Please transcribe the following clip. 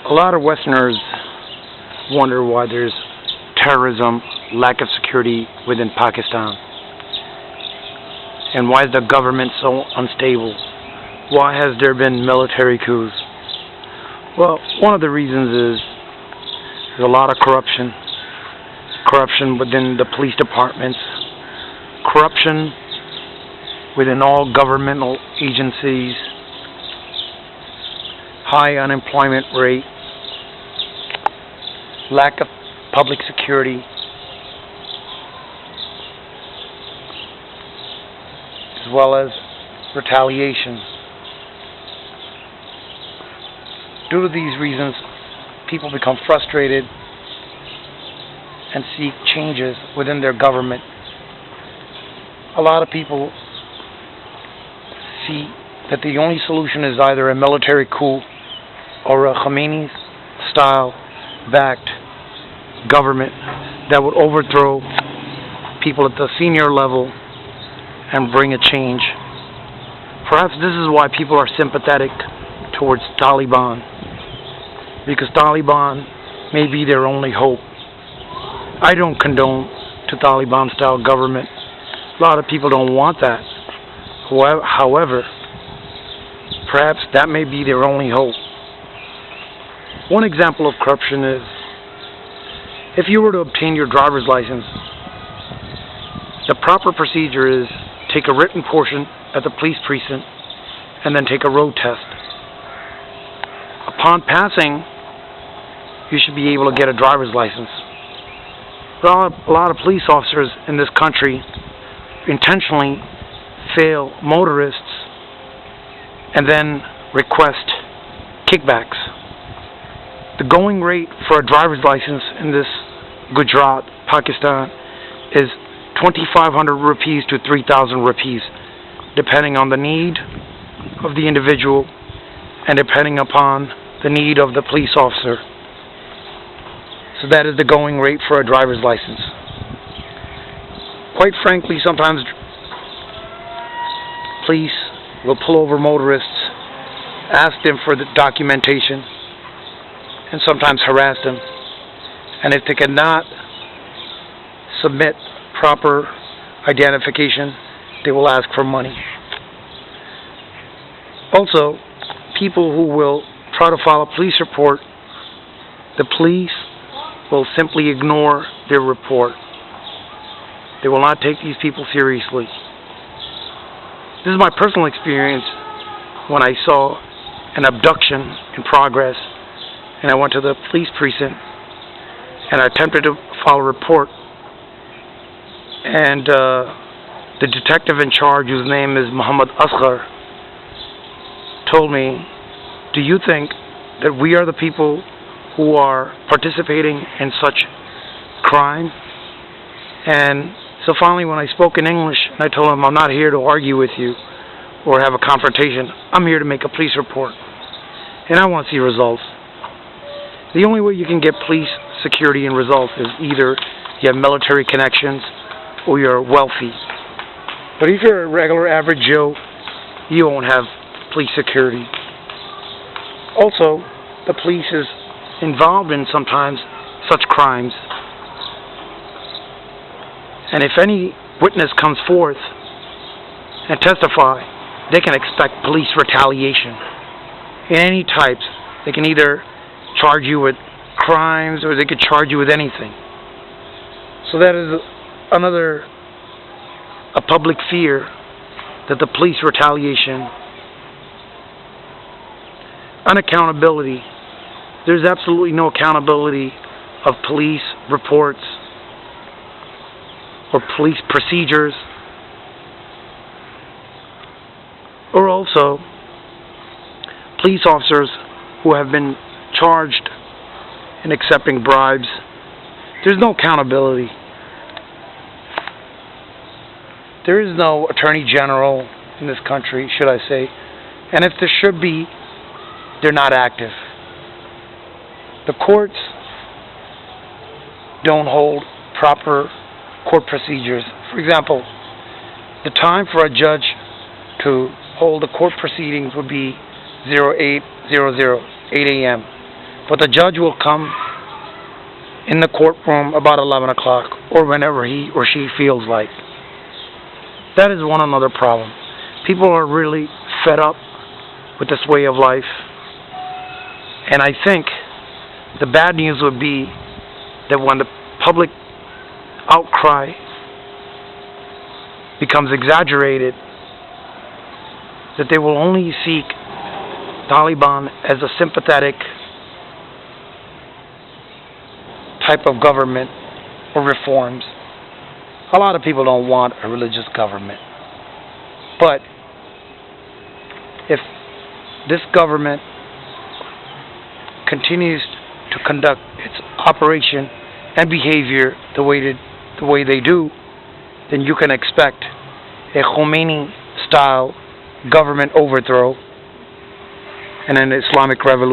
A lot of Westerners wonder why there's terrorism, lack of security within Pakistan, and why is the government so unstable? Why has there been military coups? Well, one of the reasons is there's a lot of corruption within the police departments, corruption within all governmental agencies, high unemployment rate, lack of public security, as well as retaliation. Due to these reasons, people become frustrated and seek changes within their government. A lot of people see that the only solution is either a military coup or a Khomeini-style backed government that would overthrow people at the senior level and bring a change. Perhaps this is why people are sympathetic towards Taliban, because Taliban may be their only hope. I don't condone to Taliban-style government. A lot of people don't want that. However, perhaps that may be their only hope. One example of corruption is, if you were to obtain your driver's license, the proper procedure is take a written portion at the police precinct and then take a road test. Upon passing, you should be able to get a driver's license. A lot of police officers in this country intentionally fail motorists and then request kickbacks. The going rate for a driver's license in this Gujarat, Pakistan, is 2,500 rupees to 3,000 rupees, depending on the need of the individual and depending upon the need of the police officer. So that is the going rate for a driver's license. Quite frankly, sometimes police will pull over motorists, ask them for the documentation, and sometimes harass them. And if they cannot submit proper identification, they will ask for money. Also, people who will try to file a police report, the police will simply ignore their report. They will not take these people seriously. This is my personal experience when I saw an abduction in progress and I went to the police precinct and I attempted to file a report, and the detective in charge, whose name is Muhammad Asghar, told me, "Do you think that we are the people who are participating in such crime?" And so finally, when I spoke in English, I told him, "I'm not here to argue with you or have a confrontation. I'm here to make a police report, and I want to see results." The only way you can get police security and results is either you have military connections or you're wealthy. But if you're a regular average Joe, you won't have police security. Also, the police is involved in sometimes such crimes. And if any witness comes forth and testify, they can expect police retaliation in any types. They can either charge you with crimes or they could charge you with anything. So that is a public fear, that the police retaliation. Unaccountability. There's absolutely no accountability of police reports or police procedures, or also police officers who have been charged in accepting bribes. There's no accountability. There is no attorney general in this country, should I say, and if there should be, they're not active. The courts don't hold proper court procedures. For example, the time for a judge to hold the court proceedings would be 8 a.m. But the judge will come in the courtroom about 11 o'clock or whenever he or she feels like. That is one another problem. People are really fed up with this way of life. And I think the bad news would be that when the public outcry becomes exaggerated, that they will only seek Taliban as a sympathetic type of government or reforms. A lot of people don't want a religious government. But if this government continues to conduct its operation and behavior the way they do, then you can expect a Khomeini-style government overthrow and an Islamic revolution.